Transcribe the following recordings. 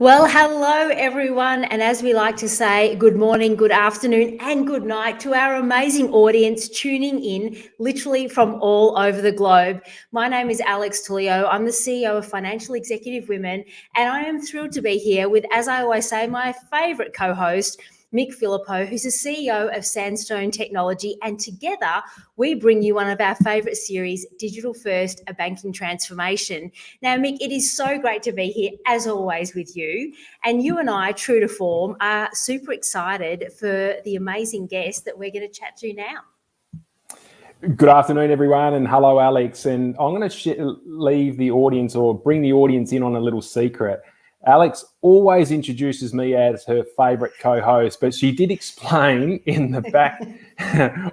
Well, hello everyone, and as we like to say, good morning, good afternoon, and good night to our amazing audience tuning in literally from all over the globe. My name is Alex Tullio. I'm the CEO of Financial Executive Women, and I am thrilled to be here with, as I always say, my favorite co-host, Mick Philippou, who's the CEO of Sandstone Technology, and together we bring you one of our favourite series, Digital First, a Banking Transformation. Now, Mick, it is so great to be here, as always, with you. And you and I, true to form, are super excited for the amazing guest that we're going to chat to now. Good afternoon, everyone, and hello, Alex. And I'm going to leave the audience or bring the audience in on a little secret. Alex always introduces me as her favourite co-host, but she did explain in the back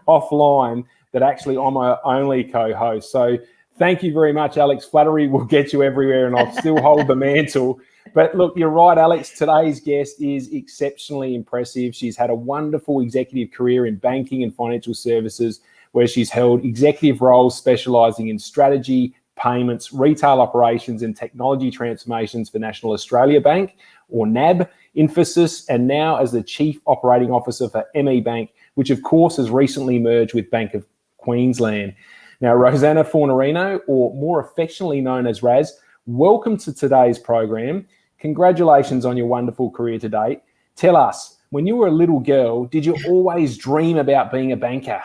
offline that actually I'm my only co-host. So thank you very much, Alex. Flattery will get you everywhere, and I'll still hold the mantle. But look, you're right, Alex. Today's guest is exceptionally impressive. She's had a wonderful executive career in banking and financial services, where she's held executive roles specialising in strategy, payments, retail operations and technology transformations for National Australia Bank, or NAB, Infosys, and now as the Chief Operating Officer for ME Bank, which of course has recently merged with Bank of Queensland. Now, Rosanna Fornarino, or more affectionately known as Raz, welcome to today's program. Congratulations on your wonderful career to date. Tell us, when you were a little girl, did you always dream about being a banker?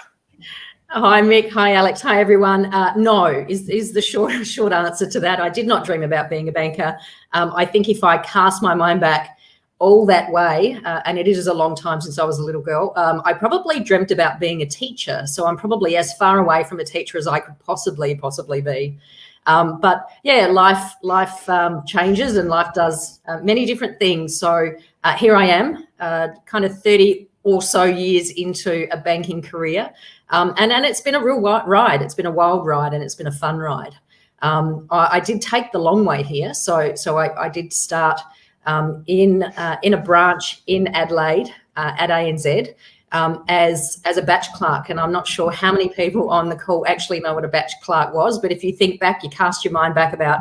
Hi, Mick. Hi, Alex. Hi, everyone. No, is the short answer to that. I did not dream about being a banker. I think if I cast my mind back all that way, and it is a long time since I was a little girl, I probably dreamt about being a teacher. So I'm probably as far away from a teacher as I could possibly be. But yeah, life changes and life does many different things. So here I am, kind of 30 or so years into a banking career. And it's been a real ride. It's been a wild ride and it's been a fun ride. I did take the long way here. So I did start in a branch in Adelaide at ANZ as a batch clerk. And I'm not sure how many people on the call actually know what a batch clerk was, but if you think back, you cast your mind back about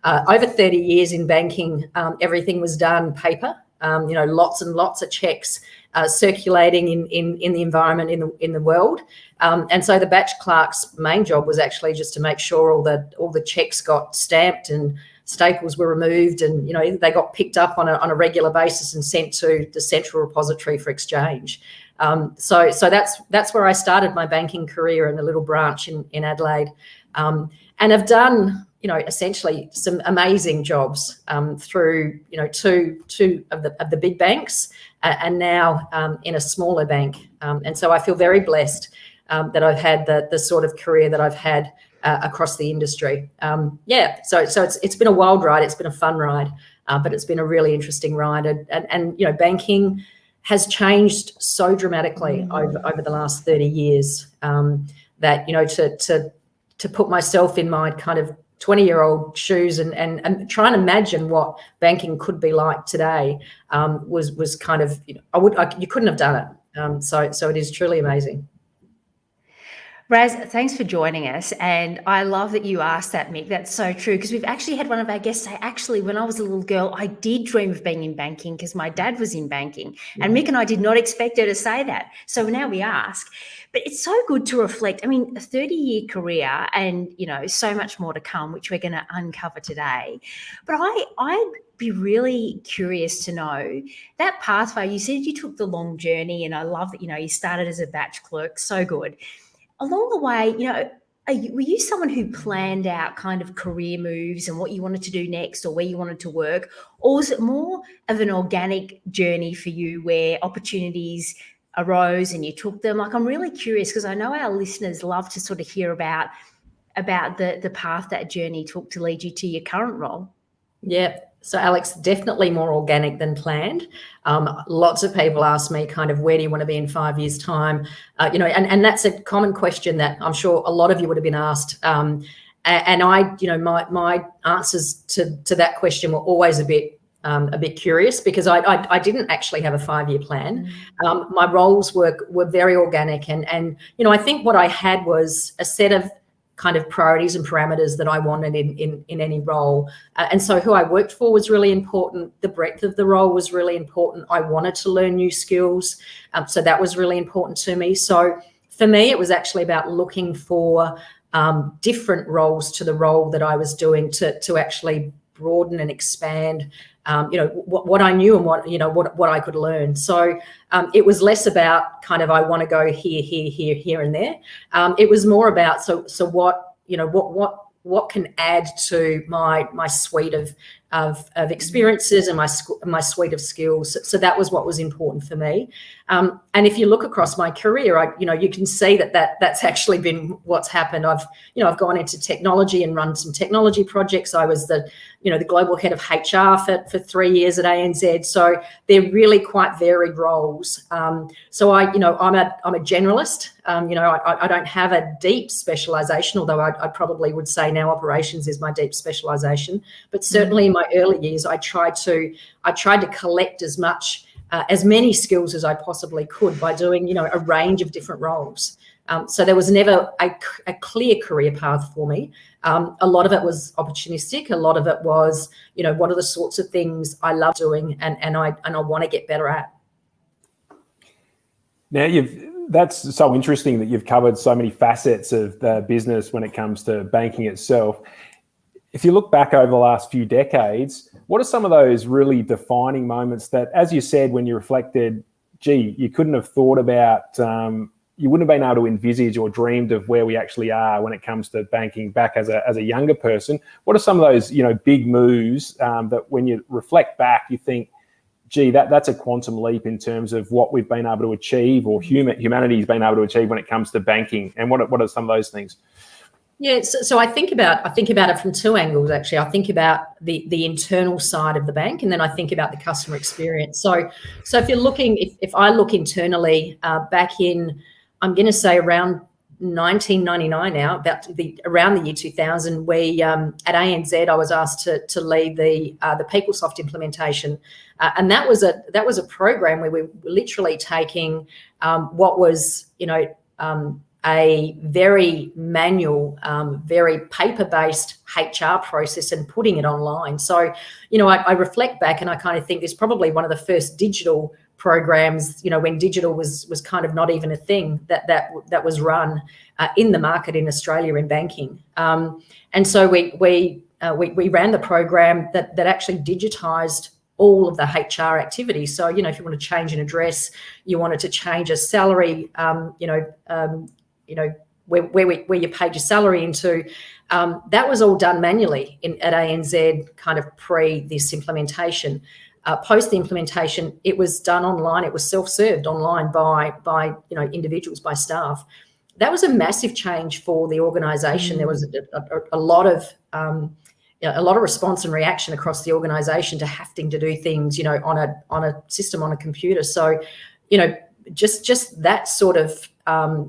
over 30 years in banking, everything was done paper. Lots and lots of checks circulating in the environment in the world, and so the batch clerk's main job was actually just to make sure all the checks got stamped and staples were removed, and they got picked up on a regular basis and sent to the central repository for exchange. So that's where I started my banking career in a little branch in Adelaide, and I've done essentially some amazing jobs through two of the big banks and now in a smaller bank, and so I feel very blessed that I've had the sort of career that I've had across the industry. So it's been a wild ride, it's been a fun ride, but it's been a really interesting ride, and banking has changed so dramatically over the last 30 years that to put myself in my kind of 20-year-old shoes and try and imagine what banking could be like today was kind of, you couldn't have done it. So it is truly amazing. Raz, thanks for joining us. And I love that you asked that, Mick. That's so true, because we've actually had one of our guests say, actually, when I was a little girl, I did dream of being in banking because my dad was in banking. Yeah. And Mick and I did not expect her to say that. So now we ask. But it's so good to reflect. I mean, a 30-year career and, so much more to come, which we're going to uncover today. But I'd be really curious to know that pathway. You said you took the long journey, and I love that, you started as a batch clerk. So good. Along the way, were you someone who planned out kind of career moves and what you wanted to do next or where you wanted to work? Or was it more of an organic journey for you where opportunities arose and you took them? Like, I'm really curious because I know our listeners love to sort of hear about the path that journey took to lead you to your current role. Yeah. So, Alex, definitely more organic than planned. Lots of people ask me kind of, where do you want to be in 5 years' time? And that's a common question that I'm sure a lot of you would have been asked. And I, my answers to that question were always a bit curious because I didn't actually have a 5-year plan. My roles were very organic. And I think what I had was a set of kind of priorities and parameters that I wanted in any role. And so who I worked for was really important. The breadth of the role was really important. I wanted to learn new skills. So that was really important to me. So for me, it was actually about looking for different roles to the role that I was doing to actually broaden and expand what I knew and what I could learn. So it was less about kind of I want to go here and there. It was more about so what can add to my suite of experiences and my suite of skills. So that was what was important for me. And if you look across my career, you can see that's actually been what's happened. I've gone into technology and run some technology projects. I was the global head of HR for 3 years at ANZ. So they're really quite varied roles. So I'm a generalist. I don't have a deep specialisation, although I probably would say now operations is my deep specialisation. But certainly in my early years, I tried to collect as many skills as I possibly could by doing a range of different roles. So there was never a clear career path for me. A lot of it was opportunistic. A lot of it was, what are the sorts of things I love doing and I want to get better at. Now that's so interesting that you've covered so many facets of the business when it comes to banking itself. If you look back over the last few decades, what are some of those really defining moments that, as you said, when you reflected, gee, you couldn't have thought about, you wouldn't have been able to envisage or dreamed of where we actually are when it comes to banking back as a younger person? What are some of those, big moves that when you reflect back, you think, gee, that's a quantum leap in terms of what we've been able to achieve or humanity's been able to achieve when it comes to banking? And what are some of those things? Yeah, so I think about it from two angles, actually. I think about the internal side of the bank, and then I think about the customer experience. So if you're looking, if I look internally, back in, I'm going to say around 1999 now, around the year 2000, we at ANZ, I was asked to lead the PeopleSoft implementation, and that was a program where we were literally taking what was a very manual, very paper-based HR process and putting it online. So, I reflect back and I kind of think it's probably one of the first digital programs, when digital was kind of not even a thing that was run in the market in Australia in banking. And so we ran the program that actually digitised all of the HR activities. So, if you want to change an address, you wanted to change a salary, where you paid your salary into, that was all done manually at ANZ kind of pre this implementation. Post the implementation, it was done online. It was self-served online by individuals, by staff. That was a massive change for the organisation. There was a lot of response and reaction across the organisation to having to do things, on a system, on a computer. So, just that sort of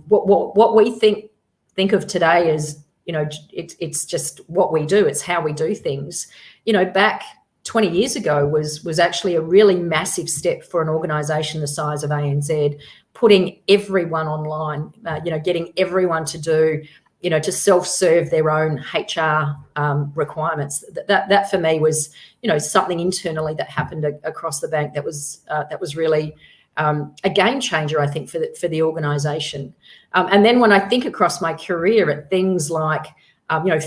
what we think of today as, it's just what we do. It's how we do things. Back 20 years ago was actually a really massive step for an organisation the size of ANZ, putting everyone online, getting everyone to do, to self-serve their own HR requirements. That for me was, something internally that happened across the bank that was really a game changer, I think, for the organisation. And then when I think across my career at things like,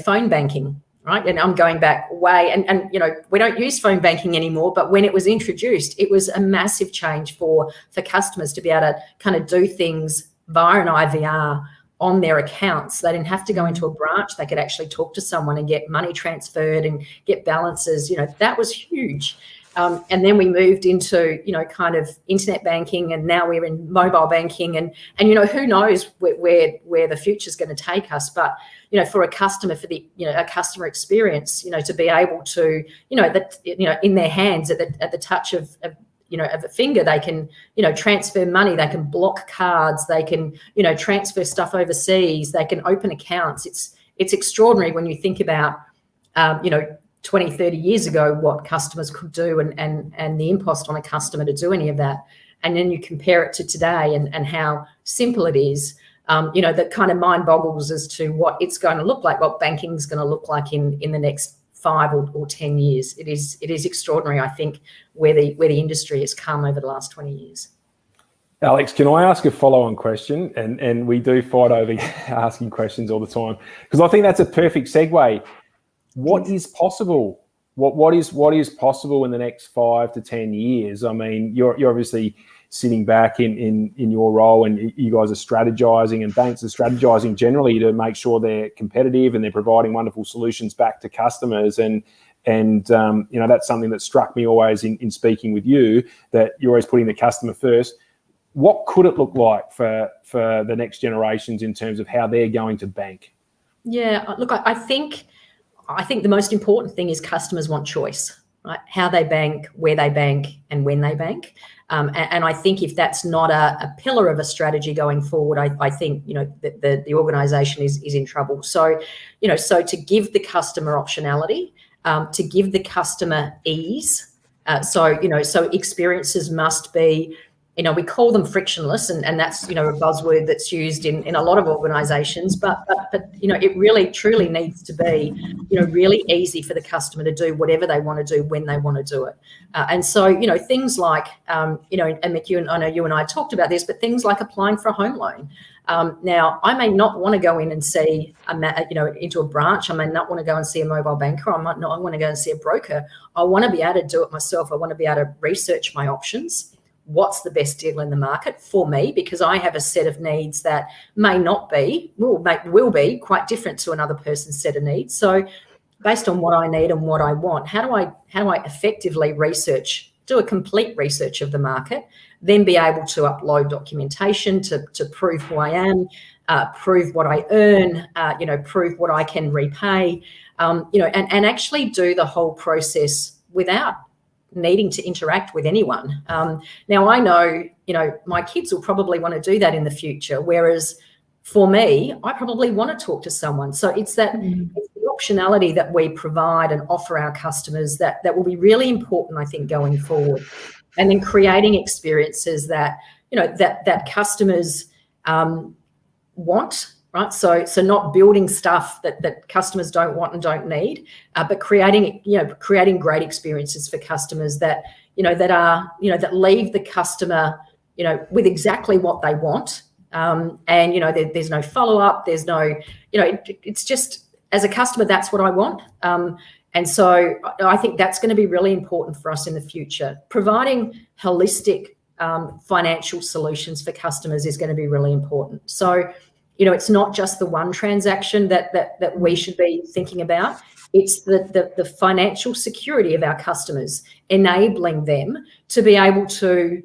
phone banking, right? And I'm going back way, and we don't use phone banking anymore, but when it was introduced, it was a massive change for customers to be able to kind of do things via an IVR on their accounts. They didn't have to go into a branch. They could actually talk to someone and get money transferred and get balances. That was huge. And then we moved into, kind of internet banking, and now we're in mobile banking, and who knows where the future's going to take us. But, for a customer, for the, a customer experience, to be able to, in their hands at the touch of a finger, they can, transfer money, they can block cards, they can, transfer stuff overseas, they can open accounts. It's extraordinary when you think about, 20, 30 years ago, what customers could do and the impost on a customer to do any of that. And then you compare it to today and how simple it is. that kind of mind boggles as to what it's going to look like, what banking is going to look like in the next 5 or 10 years. It is extraordinary, I think, where the industry has come over the last 20 years. Alex, can I ask a follow-on question? And we do fight over asking questions all the time, because I think that's a perfect segue. What is possible? What is possible in the next 5 to 10 years? I mean, you're obviously sitting back in your role, and you guys are strategizing, and banks are strategizing generally to make sure they're competitive and they're providing wonderful solutions back to customers. And that's something that struck me always in speaking with you, that you're always putting the customer first. What could it look like for the next generations in terms of how they're going to bank? Yeah, look, I think the most important thing is customers want choice, right? How they bank, where they bank, and when they bank. And I think if that's not a pillar of a strategy going forward, I think the organisation is in trouble. So to give the customer optionality, to give the customer ease. So experiences must be, we call them frictionless, and that's, a buzzword that's used in a lot of organisations, but it really truly needs to be, really easy for the customer to do whatever they want to do when they want to do it. And so, things like, and Mick, I know you and I talked about this, but things like applying for a home loan. Now, I may not want to go in and see, into a branch. I may not want to go and see a mobile banker. I might not want to go and see a broker. I want to be able to do it myself. I want to be able to research my options. What's the best deal in the market for me? Because I have a set of needs that will be quite different to another person's set of needs. So based on what I need and what I want, how do I effectively do a complete research of the market, then be able to upload documentation to prove who I am, prove what I earn, prove what I can repay, and actually do the whole process without needing to interact with anyone. Now, I know, my kids will probably want to do that in the future, whereas for me, I probably want to talk to someone. So it's it's the optionality that we provide and offer our customers that will be really important, I think, going forward. And then creating experiences that, that customers want. Right, so not building stuff that customers don't want and don't need, but creating great experiences for customers that that leave the customer with exactly what they want, and there's no follow up, there's no it's just, as a customer, that's what I want, and so I think that's going to be really important for us in the future. Providing holistic financial solutions for customers is going to be really important. So it's not just the one transaction that we should be thinking about. It's the financial security of our customers, enabling them to be able to,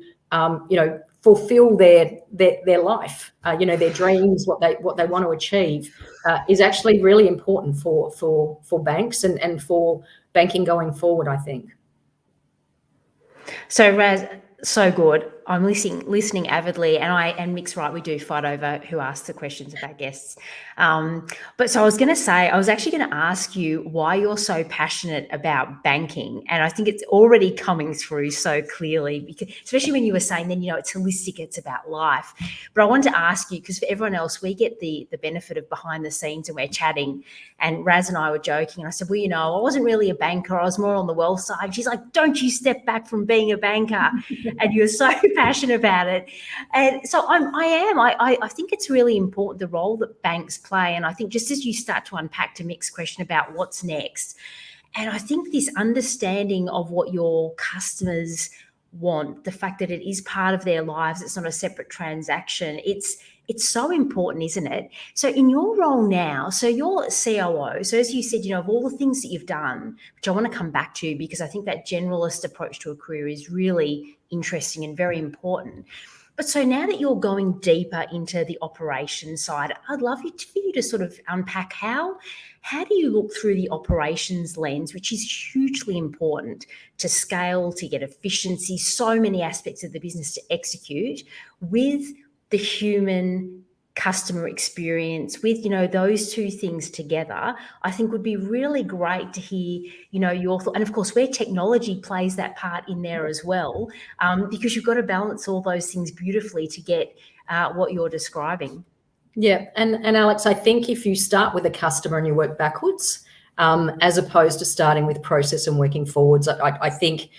fulfill their life, their dreams, what they want to achieve, is actually really important for banks and for banking going forward, I think. So Raz, so good. I'm listening avidly, and Mick's right, we do fight over who asks the questions of our guests. But so I was actually going to ask you why you're so passionate about banking, and I think it's already coming through so clearly, because especially when you were saying then, it's holistic, it's about life. But I wanted to ask you, because for everyone else, we get the benefit of behind the scenes and we're chatting, and Raz and I were joking, and I said, well, I wasn't really a banker, I was more on the wealth side. She's like, don't you step back from being a banker. And you're so passionate about it. And so I think it's really important, the role that banks play. And I think just as you start to unpack to Mick's question about what's next, and I think this understanding of what your customers want, the fact that it is part of their lives, it's not a separate transaction, it's so important, isn't it? So in your role now, so you're COO, so as you said, of all the things that you've done, which I want to come back to, because I think that generalist approach to a career is really interesting and very important. But so now that you're going deeper into the operations side, I'd love for you to sort of unpack how do you look through the operations lens, which is hugely important to scale, to get efficiency, so many aspects of the business to execute, with the human customer experience, with those two things together, I think would be really great to hear your thought, and of course where technology plays that part in there as well, because you've got to balance all those things beautifully to get what you're describing. Yeah, and Alex, I think if you start with a customer and you work backwards, as opposed to starting with process and working forwards, I think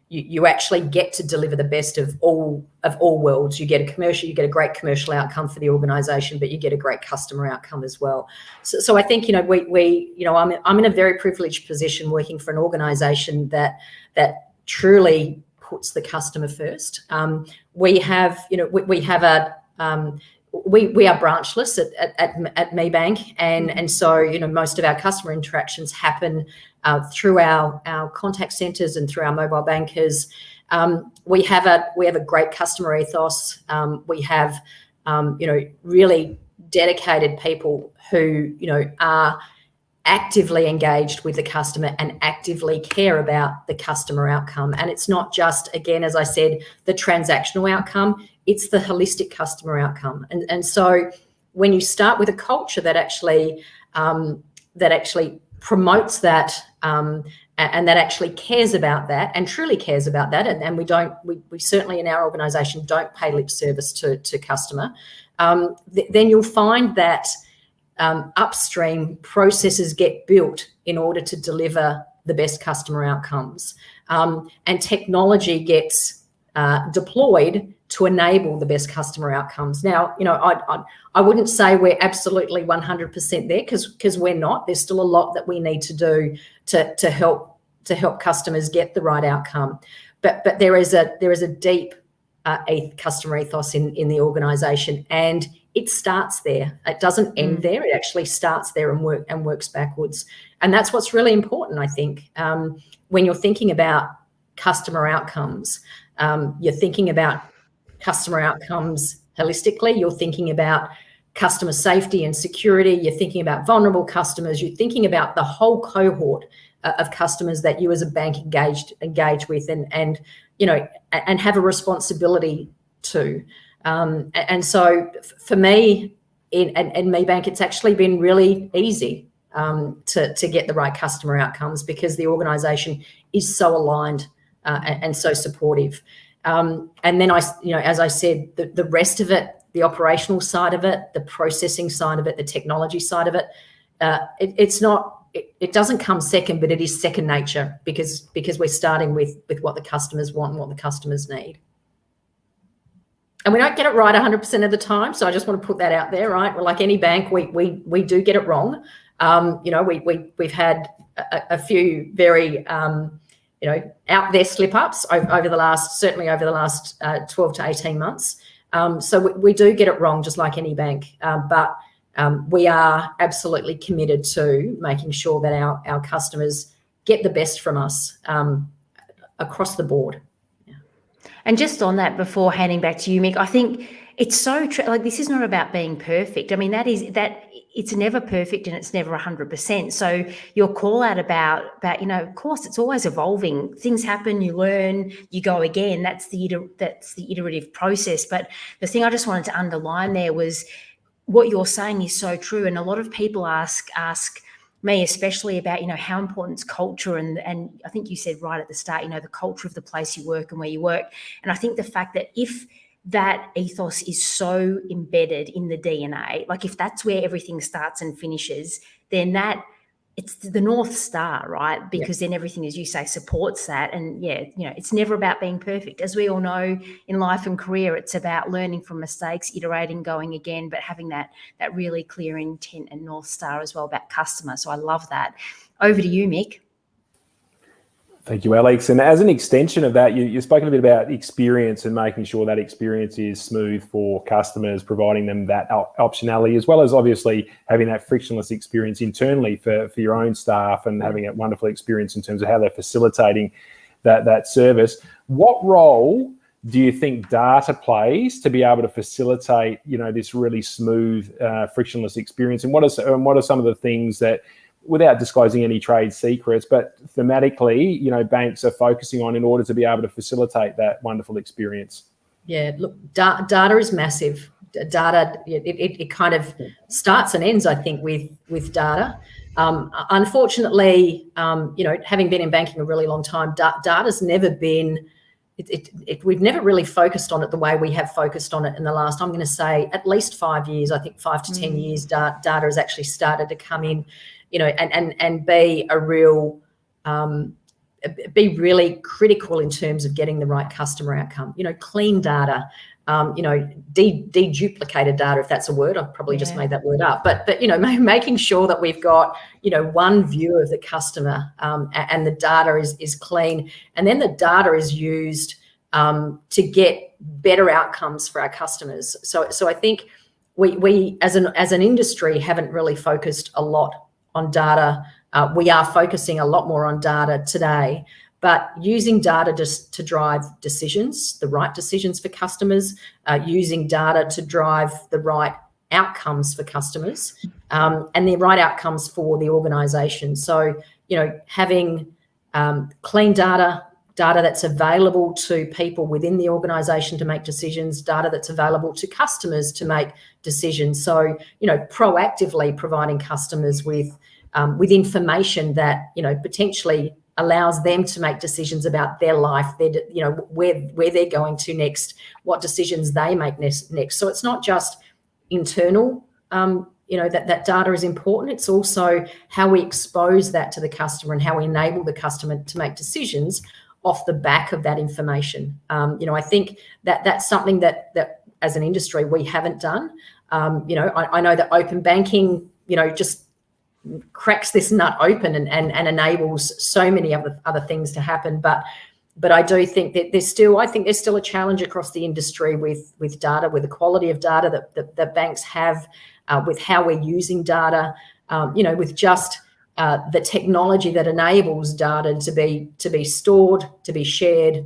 you actually get to deliver the best of all worlds. You get a great commercial outcome for the organisation, but you get a great customer outcome as well. So I think I'm in a very privileged position working for an organisation that truly puts the customer first. We are branchless at Me Bank, and so most of our customer interactions happen through our contact centres and through our mobile bankers. We have a great customer ethos. We have really dedicated people who are actively engaged with the customer and actively care about the customer outcome. And it's not just, again, as I said, the transactional outcome, it's the holistic customer outcome. And so when you start with a culture that actually promotes that and that actually cares about that and truly cares about that, and we certainly in our organisation don't pay lip service to customer, then you'll find that upstream processes get built in order to deliver the best customer outcomes, and technology gets deployed to enable the best customer outcomes. Now, I wouldn't say we're absolutely 100% there because we're not. There's still a lot that we need to do to help customers get the right outcome. But there is a deep customer ethos in the organisation, and it starts there. It doesn't end there. It actually starts there and works backwards. And that's what's really important, I think. When you're thinking about customer outcomes, you're thinking about customer outcomes holistically. You're thinking about customer safety and security. You're thinking about vulnerable customers. You're thinking about the whole cohort of customers that you as a bank engage with and have a responsibility to. And so for me in Me Bank, it's actually been really easy to get the right customer outcomes because the organisation is so aligned and so supportive. And then as I said, the rest of it, the operational side of it, the processing side of it, the technology side of it, it doesn't come second, but it is second nature because we're starting with what the customers want and what the customers need. And we don't get it right 100% of the time. So I just want to put that out there, right? We're like any bank, we do get it wrong. We've had a few very out there slip ups over the last 12 to 18 months. So we do get it wrong, just like any bank. But we are absolutely committed to making sure that our customers get the best from us across the board. Yeah. And just on that, before handing back to you, Mick, I think it's so true. Like, this is not about being perfect. I mean, it's never perfect and it's never 100%. So your call out about of course, it's always evolving. Things happen, you learn, you go again. That's the iterative process. But the thing I just wanted to underline there was what you're saying is so true. And a lot of people ask me especially about, how important is culture. And I think you said right at the start, the culture of the place you work and where you work. And I think the fact that if that ethos is so embedded in the DNA, like if that's where everything starts and finishes, then it's the North Star, right? Because then everything, as you say, supports that. And it's never about being perfect. As we all know, in life and career, it's about learning from mistakes, iterating, going again, but having that really clear intent and North Star as well about customer. So I love that. Over to you, Mick. Thank you, Alex. And as an extension of that, you've spoken a bit about experience and making sure that experience is smooth for customers, providing them that optionality, as well as obviously having that frictionless experience internally for your own staff and having a wonderful experience in terms of how they're facilitating that service. What role do you think data plays to be able to facilitate, this really smooth, frictionless experience? And what are some of the things that, without disclosing any trade secrets, but thematically, banks are focusing on in order to be able to facilitate that wonderful experience? Yeah, look, data is massive. Data, it kind of starts and ends, I think, with data. Unfortunately, having been in banking a really long time, data's never been we've never really focused on it the way we have focused on it in the last, I'm going to say, at least 5 years. I think 5 to 10 years, data has actually started to come in, and be a real, be really critical in terms of getting the right customer outcome. Clean data, deduplicated data, if that's a word. I've probably just made that word up, but making sure that we've got one view of the customer, and the data is clean, and then the data is used to get better outcomes for our customers. So I think we as an industry haven't really focused a lot on data. We are focusing a lot more on data today, but using data just to drive decisions, the right decisions for customers, using data to drive the right outcomes for customers, and the right outcomes for the organisation. So, having clean data that's available to people within the organisation to make decisions, data that's available to customers to make decisions. So, proactively providing customers with information that, potentially allows them to make decisions about their life, where they're going to next, what decisions they make next. So it's not just internal, that data is important. It's also how we expose that to the customer and how we enable the customer to make decisions off the back of that information. I think that's something that as an industry we haven't done. I know that open banking, just cracks this nut open and enables so many other things to happen. But I do think that there's still a challenge across the industry with data, with the quality of data that banks have, with how we're using data, with just the technology that enables data to be stored, to be shared,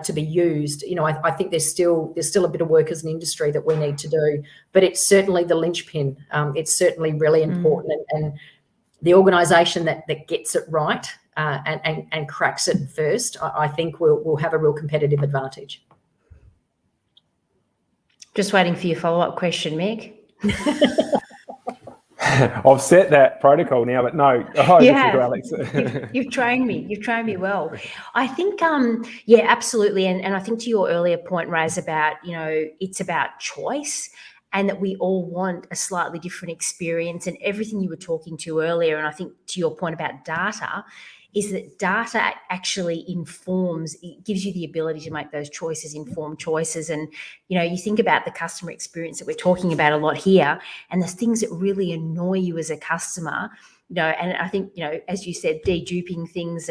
to be used. I think there's still a bit of work as an industry that we need to do, but it's certainly the linchpin. It's certainly really important, and the organisation that gets it right and cracks it first, I think will have a real competitive advantage. Just waiting for your follow-up question, Mick. I've set that protocol now, but no. You have. Alex. You've trained me. You've trained me well. I think, yeah, absolutely. And I think to your earlier point, Raz, about, it's about choice, and that we all want a slightly different experience, and everything you were talking to earlier. And I think to your point about data, is that data actually informs, it gives you the ability to make those choices, informed choices. And, you think about the customer experience that we're talking about a lot here, and the things that really annoy you as a customer, and I think, as you said, deduping things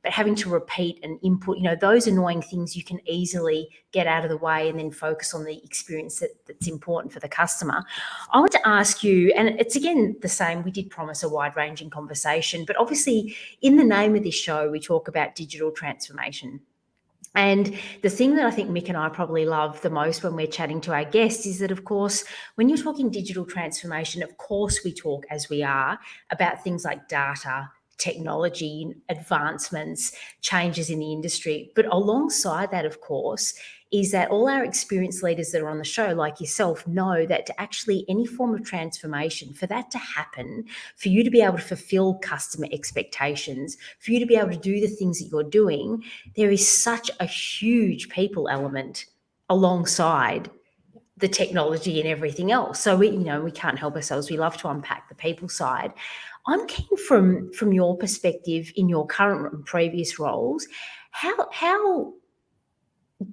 but having to repeat and input, those annoying things you can easily get out of the way and then focus on the experience that's important for the customer. I want to ask you, and it's again the same, we did promise a wide-ranging conversation, but obviously in the name of this show, we talk about digital transformation. And the thing that I think Mick and I probably love the most when we're chatting to our guests is that, of course, when you're talking digital transformation, of course we talk, as we are, about things like data, technology, advancements, changes in the industry. But alongside that, of course, is that all our experienced leaders that are on the show, like yourself, know that to actually any form of transformation, for that to happen, for you to be able to fulfill customer expectations, for you to be able to do the things that you're doing, there is such a huge people element alongside the technology and everything else. So we can't help ourselves. We love to unpack the people side. I'm keen from your perspective in your current and previous roles, how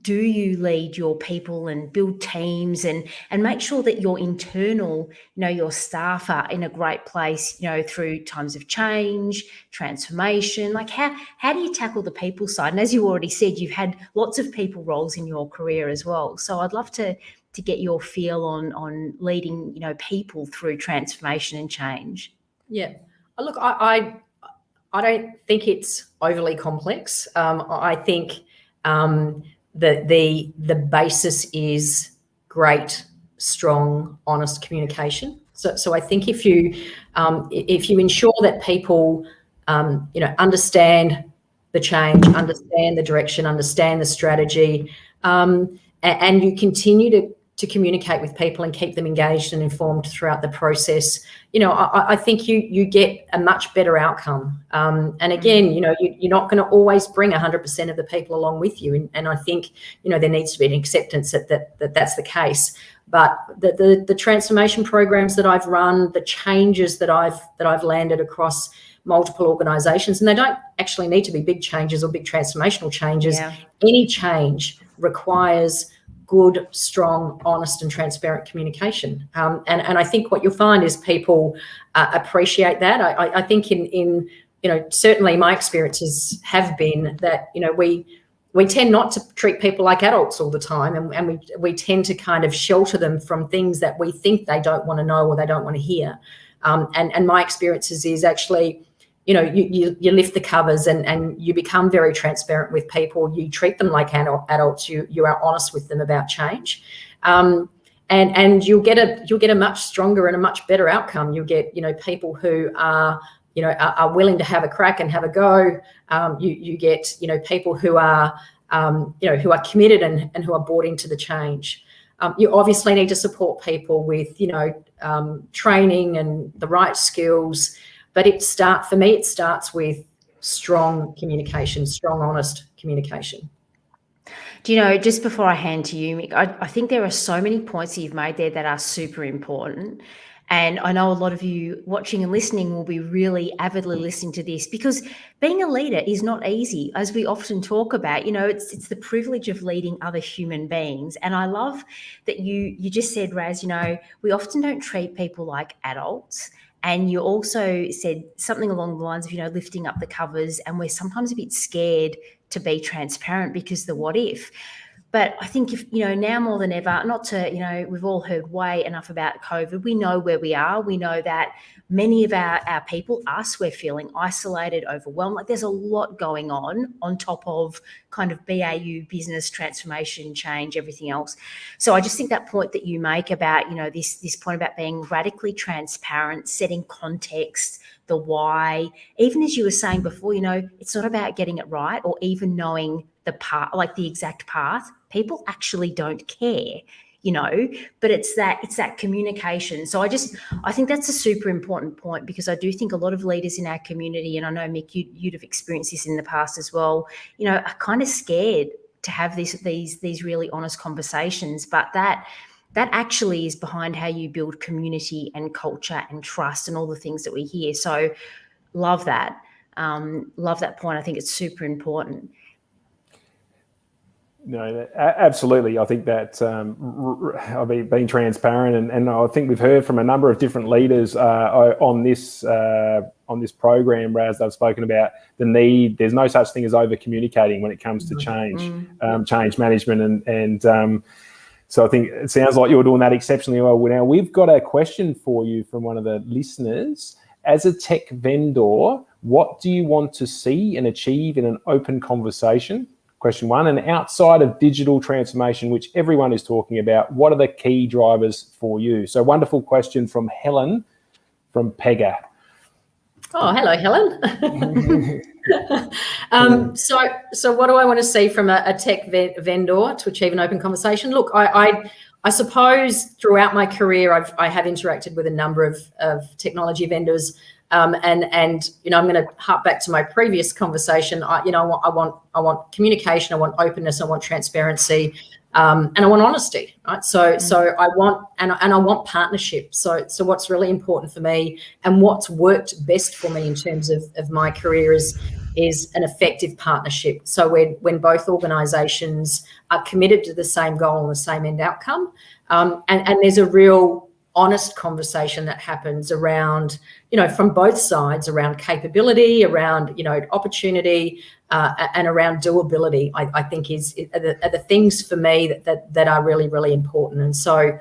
do you lead your people and build teams and make sure that your internal, your staff are in a great place, through times of change, transformation? Like how do you tackle the people side? And as you already said, you've had lots of people roles in your career as well. So I'd love to get your feel on leading, people through transformation and change. Yeah. Look, I don't think it's overly complex. I think the basis is great, strong, honest communication. So I think if you ensure that people understand the change, understand the direction, understand the strategy, and you continue to communicate with people and keep them engaged and informed throughout the process, I think you get a much better outcome. And again, you're not going to always bring 100% of the people along with you. And I think, there needs to be an acceptance that that's the case. But the transformation programs that I've run, the changes that I've landed across multiple organizations, and they don't actually need to be big changes or big transformational changes. Yeah. Any change requires good, strong, honest and transparent communication. And I think what you'll find is people appreciate that. I think in certainly my experiences have been that, we tend not to treat people like adults all the time, and we tend to kind of shelter them from things that we think they don't want to know or they don't want to hear. And my experiences is actually, you lift the covers and you become very transparent with people. You treat them like adults. You are honest with them about change, and you'll get a much stronger and a much better outcome. You'll get people who are willing to have a crack and have a go. You get people who are committed and who are bought into the change. You obviously need to support people with training and the right skills. But it starts with strong communication, strong, honest communication. Do you know, just before I hand to you, Mick, I think there are so many points that you've made there that are super important. And I know a lot of you watching and listening will be really avidly listening to this, because being a leader is not easy. As we often talk about, it's the privilege of leading other human beings. And I love that you just said, Raz, we often don't treat people like adults. And you also said something along the lines of, lifting up the covers, and we're sometimes a bit scared to be transparent because the what if. But I think if, now more than ever, not to, we've all heard way enough about COVID. We know where we are. We know that many of our people, we're feeling isolated, overwhelmed. Like there's a lot going on top of kind of BAU, business transformation, change, everything else. So I just think that point that you make about, this point about being radically transparent, setting context, the why, even as you were saying before, it's not about getting it right or even knowing the path, like the exact path. People actually don't care, but it's that communication. So I think that's a super important point, because I do think a lot of leaders in our community, and I know, Mick, you'd have experienced this in the past as well, are kind of scared to have these really honest conversations. But that actually is behind how you build community and culture and trust and all the things that we hear. So love that point. I think it's super important. No, absolutely. I think that being transparent, and I think we've heard from a number of different leaders on this program, Raz. They've spoken about the need. There's no such thing as over communicating when it comes to change, change management, and so I think it sounds like you're doing that exceptionally well. Now we've got a question for you from one of the listeners. As a tech vendor, what do you want to see and achieve in an open conversation? Question one. And outside of digital transformation, which everyone is talking about, what are the key drivers for you? So wonderful question from Helen from Pega. Oh, hello, Helen. So what do I want to see from a tech vendor to achieve an open conversation? Look, I suppose throughout my career, I have interacted with a number of technology vendors. And I'm going to harp back to my previous conversation. I want communication, I want openness, I want transparency, and I want honesty. Right. So I want partnership. So what's really important for me and what's worked best for me in terms of my career is an effective partnership. So when both organisations are committed to the same goal and the same end outcome, and there's a real honest conversation that happens around, from both sides, around capability, around, opportunity, and around doability, I think are the things for me that are really, really important. And so,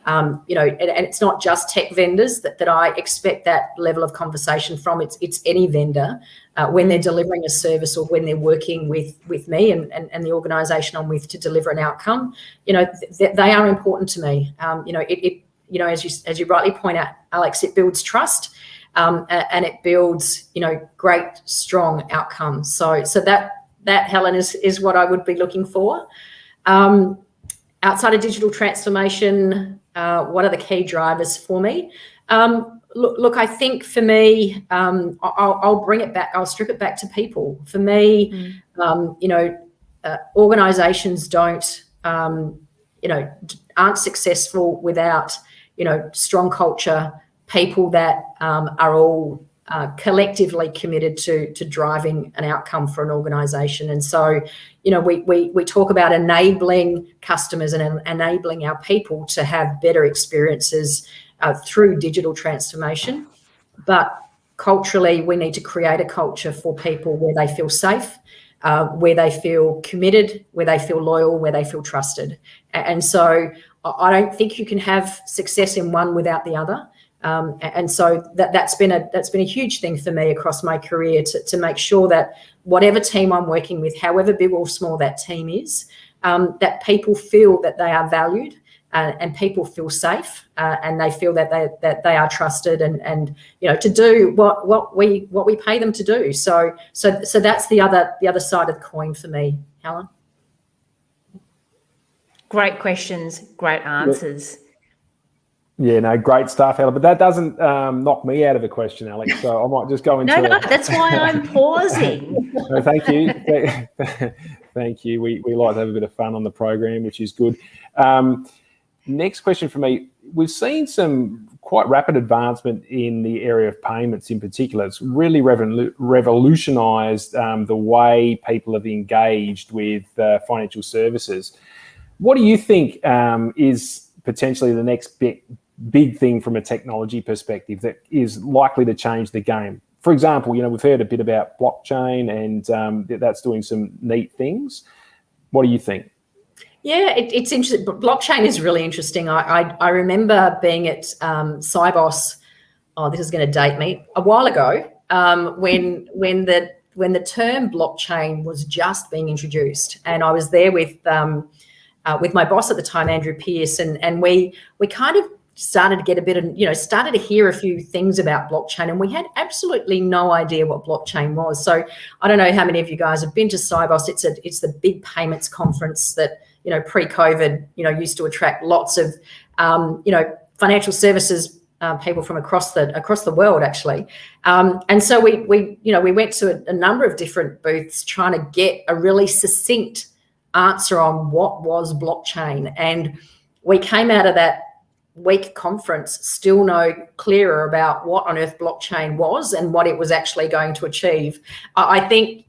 and it's not just tech vendors that I expect that level of conversation from. It's any vendor when they're delivering a service or when they're working with me and the organisation I'm with to deliver an outcome. They are important to me. As you rightly point out, Alex, it builds trust and it builds, great, strong outcomes. So that Helen is what I would be looking for. Outside of digital transformation, what are the key drivers for me? Look, I think for me, I'll bring it back. I'll strip it back to people. For me, organisations don't, aren't successful without, strong culture, people that are all collectively committed to driving an outcome for an organisation. And so, we talk about enabling customers and enabling our people to have better experiences through digital transformation. But culturally, we need to create a culture for people where they feel safe, where they feel committed, where they feel loyal, where they feel trusted. And so I don't think you can have success in one without the other. And so that's been a huge thing for me across my career to make sure that whatever team I'm working with, however big or small that team is, that people feel that they are valued, and people feel safe, and they feel that they are trusted, and to do what we pay them to do. So that's the other side of the coin for me, Helen. Great questions, great answers. Yeah, no, great stuff, Helen. But that doesn't knock me out of the question, Alex. So I might just go into. No, that's why I'm pausing. No, thank you, thank you. We like to have a bit of fun on the program, which is good. Next question for me. We've seen some quite rapid advancement in the area of payments in particular. It's really revolutionised the way people have engaged with financial services. What do you think is potentially the next big thing from a technology perspective that is likely to change the game? For example, we've heard a bit about blockchain, and that's doing some neat things. What do you think? Yeah, it's interesting. Blockchain is really interesting. I remember being at Cybos. Oh, this is going to date me. A while ago, when the term blockchain was just being introduced, and I was there with my boss at the time, Andrew Pearce, and we kind of started to get a bit of, started to hear a few things about blockchain, and we had absolutely no idea what blockchain was. So I don't know how many of you guys have been to Cybos. It's the big payments conference that, pre-COVID, used to attract lots of, financial services people from across the world, actually. And so we went to a number of different booths trying to get a really succinct answer on what was blockchain. And we came out of that week conference still no clearer about what on earth blockchain was and what it was actually going to achieve. I think,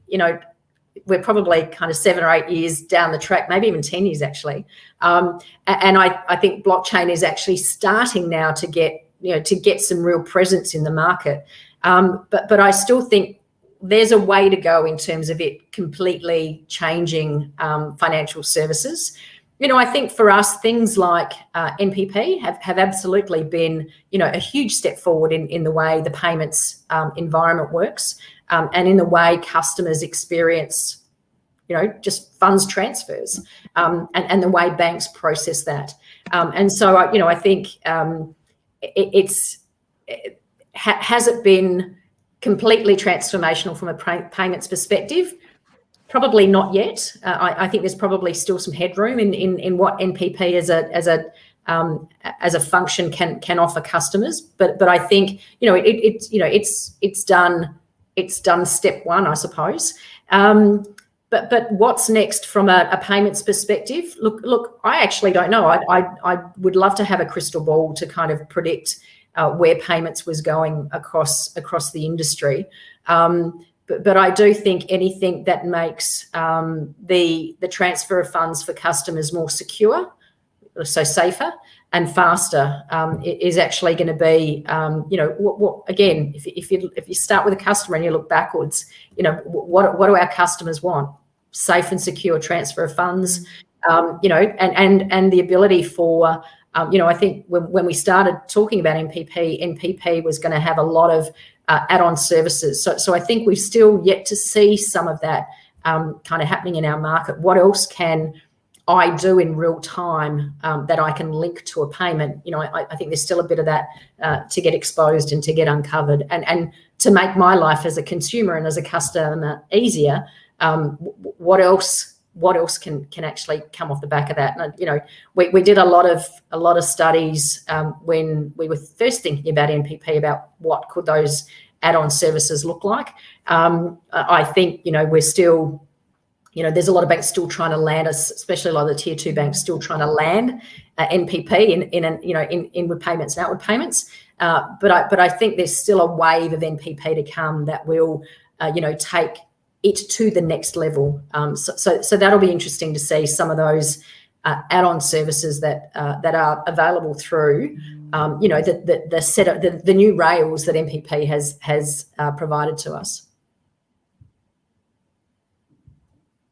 we're probably kind of 7 or 8 years down the track, maybe even 10 years actually. And I think blockchain is actually starting now to get some real presence in the market. But I still think there's a way to go in terms of it completely changing financial services. I think for us, things like NPP have absolutely been, a huge step forward in the way the payments environment works, and in the way customers experience, just funds transfers, and the way banks process that. And so, I think has it been completely transformational from a payments perspective? Probably not yet. I think there's probably still some headroom in what NPP as a function can offer customers. But I think it's done step one, I suppose. But what's next from a payments perspective? Look, I actually don't know. I would love to have a crystal ball to kind of predict where payments was going across the industry. But I do think anything that makes the transfer of funds for customers more secure, so safer and faster, is actually going to be, again, if you start with a customer and you look backwards, what do our customers want? Safe and secure transfer of funds, and the ability for, I think when we started talking about NPP was going to have a lot of add-on services. So I think we've still yet to see some of that kind of happening in our market. What else can I do in real time that I can link to a payment? I think there's still a bit of that to get exposed and to get uncovered, and to make my life as a consumer and as a customer easier. What else what else can actually come off the back of that. And you know, we did a lot of studies when we were first thinking about NPP, about what could those add-on services look like. I think, you know, we're still, you know, there's a lot of banks still trying to land us, especially a lot of the tier 2 banks still trying to land NPP in repayments and outward payments. But I think there's still a wave of NPP to come that will, you know, take it to the next level. So that'll be interesting to see some of those add-on services that are available through, you know, the setup, the new rails that NPP has provided to us.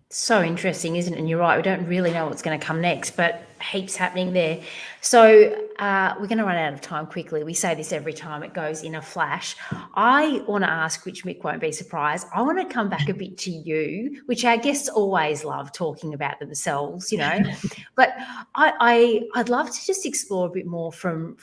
So interesting, isn't it? And you're right, we don't really know what's going to come next, but heaps happening there. So we're going to run out of time quickly. We say this every time, it goes in a flash. I want to ask, which Mick won't be surprised, I want to come back a bit to you, which our guests always love talking about themselves, you know, but I'd love to just explore a bit more from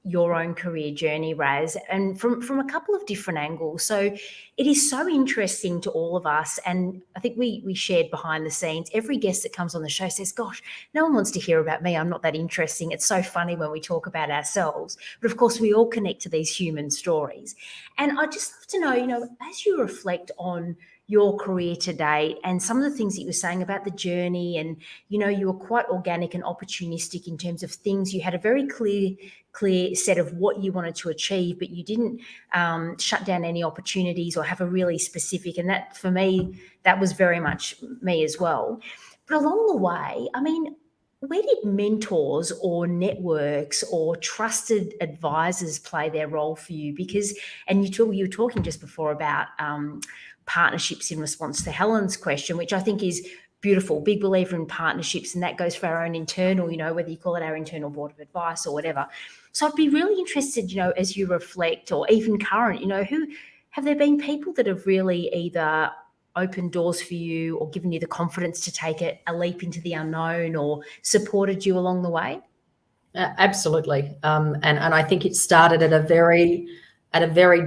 your own career journey, Raz, and from a couple of different angles. So it is so interesting to all of us, and I think we shared behind the scenes, every guest that comes on the show says, gosh, no one wants to hear about me, I'm not that interesting. It's so funny when we talk about ourselves, but of course we all connect to these human stories. And I'd just love to know, you know, as you reflect on your career to date and some of the things that you were saying about the journey, and, you know, you were quite organic and opportunistic in terms of things. You had a very clear set of what you wanted to achieve, but you didn't shut down any opportunities or have a really specific, and that for me, that was very much me as well. But along the way, I mean, where did mentors or networks or trusted advisors play their role for you? Because, and you were talking just before about partnerships in response to Helen's question, which I think is beautiful. Big believer in partnerships, and that goes for our own internal, you know, whether you call it our internal board of advice or whatever. So I'd be really interested, you know, as you reflect, or even current, you know, who have there been people that have really either opened doors for you or given you the confidence to take a leap into the unknown or supported you along the way? Absolutely. And I think it started at a very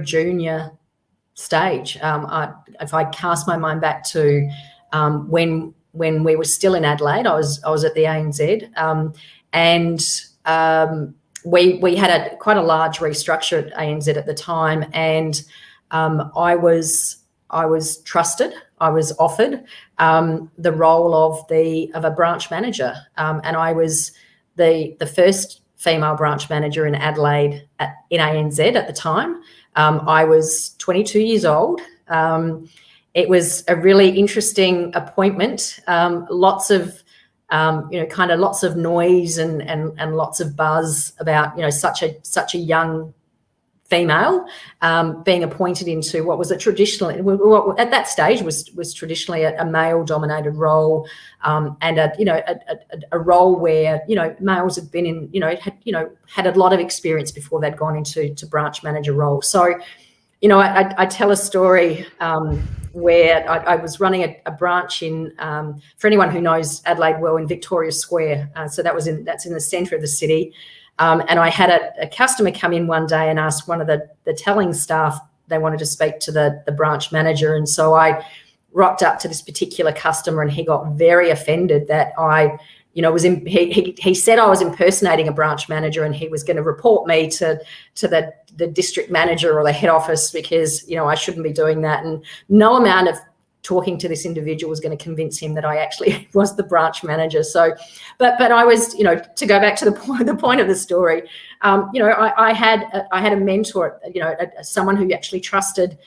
junior stage. If I cast my mind back to when we were still in Adelaide, I was at the ANZ, and we had quite a large restructure at ANZ at the time, and I was trusted. I was offered the role of a branch manager, and I was the first female branch manager in Adelaide in ANZ at the time. I was 22 years old. It was a really interesting appointment. Lots of lots of noise and lots of buzz about, you know, such a young female being appointed into what was at that stage was traditionally a male-dominated role, and a role where, you know, males had been in, had a lot of experience before they'd gone into branch manager role. So, you know, I tell a story where I was running a branch in, for anyone who knows Adelaide well, in Victoria Square. So that's in the centre of the city. And I had a customer come in one day and ask one of the telling staff they wanted to speak to the branch manager. And so I rocked up to this particular customer, and he got very offended that I, you know, he said I was impersonating a branch manager, and he was going to report me to the district manager or the head office because, you know, I shouldn't be doing that. And no amount of talking to this individual was going to convince him that I actually was the branch manager. So, but I was, you know, to go back to the point of the story, you know, I had a mentor, you know, someone who actually trusted,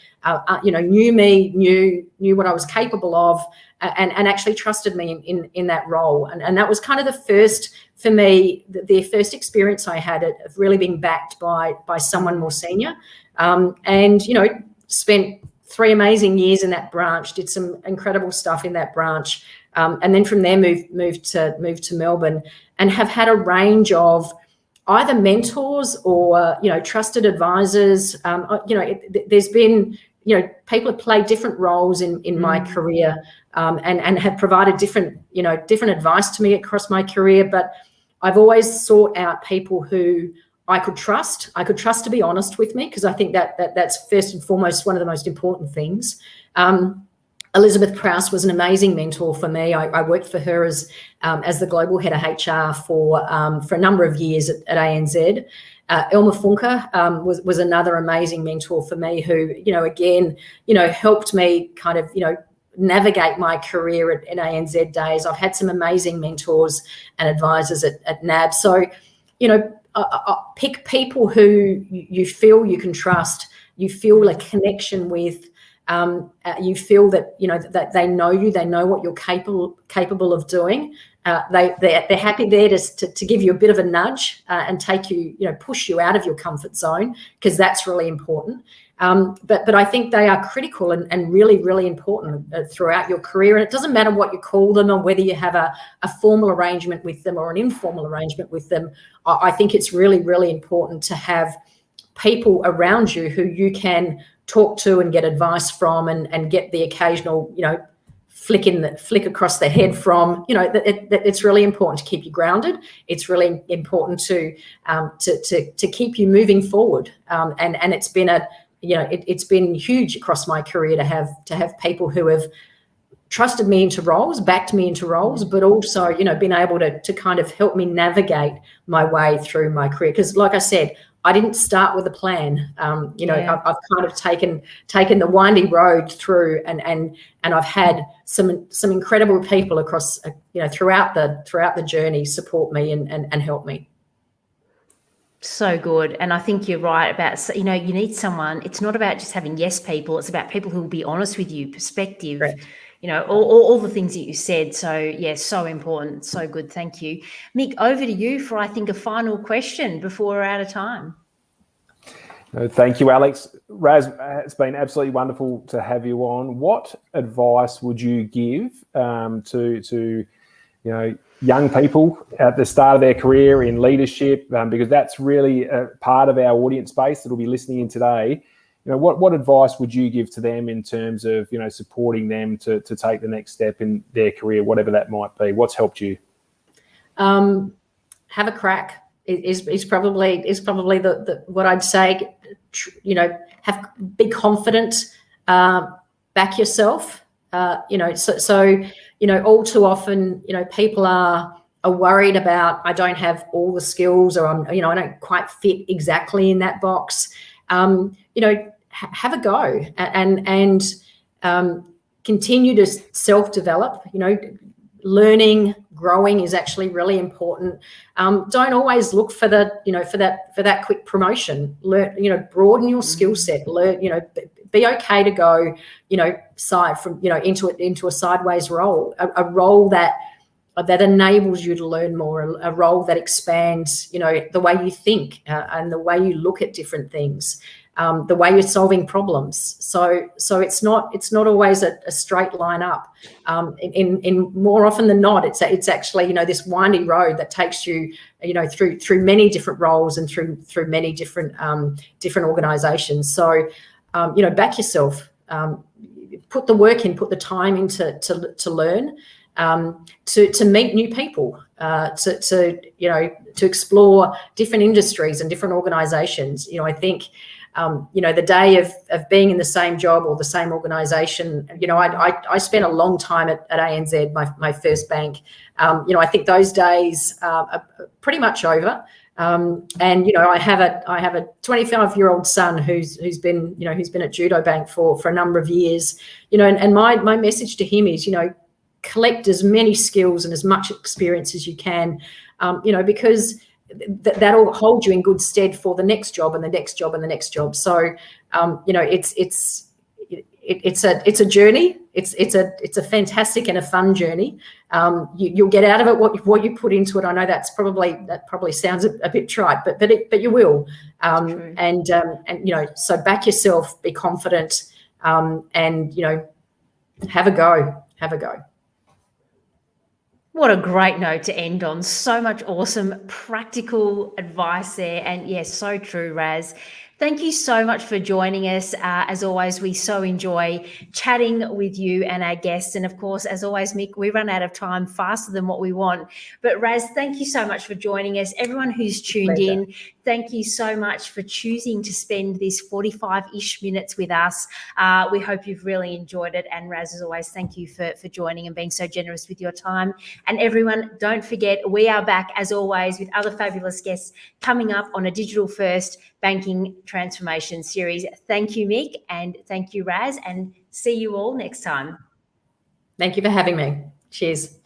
you know, knew me, knew what I was capable of, and actually trusted me in that role. And that was kind of the first, for me, the first experience I had of really being backed by someone more senior, and, you know, spent 3 amazing years in that branch, did some incredible stuff in that branch, and then from there moved to Melbourne, and have had a range of either mentors or, you know, trusted advisors. You know, there's been, you know, people have played different roles in my career, and have provided different advice to me across my career. But I've always sought out people who I could trust to be honest with me, because I think that's first and foremost one of the most important things. Elizabeth Prowse was an amazing mentor for me. I worked for her as the global head of HR for a number of years at ANZ. Elma Funke was another amazing mentor for me, who, again, helped me kind of, navigate my career in ANZ days. I've had some amazing mentors and advisors at NAB. So, pick people who you feel you can trust, you feel a connection with, you feel that, that they know you, they know what you're capable of doing. They're happy there to give you a bit of a nudge and take you, push you out of your comfort zone, because that's really important. But I think they are critical and really, really important throughout your career. And it doesn't matter what you call them or whether you have a formal arrangement with them or an informal arrangement with them. I think it's really, really important to have people around you who you can talk to and get advice from, and get the occasional, flick across the head from. It's really important to keep you grounded. It's really important to keep you moving forward. And it's been it's been huge across my career to have people who have trusted me into roles, backed me into roles, but also, been able to kind of help me navigate my way through my career. Because, like I said, I didn't start with a plan. I've kind of taken the windy road through, and I've had some incredible people across, throughout the journey support me and help me. So good. And I think you're right about, you need someone. It's not about just having yes people. It's about people who will be honest with you, perspective, Correct. all the things that you said. So, yeah, so important. So good. Thank you. Mick, over to you for, I think, a final question before we're out of time. No, thank you, Alex. Raz, it's been absolutely wonderful to have you on. What advice would you give to young people at the start of their career in leadership? Because that's really a part of our audience base that will be listening in today. What advice would you give to them in terms of supporting them to take the next step in their career, whatever that might be? What's helped you? Have a crack. Is probably the what I'd say. Be confident, back yourself. All too often, people are worried about, I don't have all the skills, or I don't quite fit exactly in that box. Have a go and continue to self-develop. Learning, growing is actually really important. Don't always look for that quick promotion. Learn, broaden your skill set. Learn, be okay to go, side from, into a sideways role, a role that enables you to learn more, a role that expands, the way you think and the way you look at different things. The way you're solving problems. So it's not always a straight line up. In more often than not, it's actually, this windy road that takes you, through many different roles and through many different organizations. So, back yourself, put the work in, put the time in to learn, to meet new people, to explore different industries and different organizations. I think, the day of being in the same job or the same organisation, I spent a long time at ANZ, my first bank. I think those days are pretty much over. And I have a 25-year-old son who's been at Judo Bank for a number of years. And my message to him is, collect as many skills and as much experience as you can, because that'll hold you in good stead for the next job and the next job and the next job. So, it's a journey. It's a fantastic and a fun journey. You'll get out of it what you put into it. I know that probably sounds a bit trite, but you will. So back yourself, be confident, and have a go. Have a go. What a great note to end on. So much awesome practical advice there. And yes, so true, Raz. Thank you so much for joining us. As always, we so enjoy chatting with you and our guests. And of course, as always, Mick, we run out of time faster than what we want. But Raz, thank you so much for joining us. Everyone who's tuned in, thank you so much for choosing to spend this 45-ish minutes with us. We hope you've really enjoyed it. And Raz, as always, thank you for joining and being so generous with your time. And everyone, don't forget, we are back as always with other fabulous guests coming up on a digital first banking transformation series. Thank you, Mick, and thank you, Raz, and see you all next time. Thank you for having me. Cheers.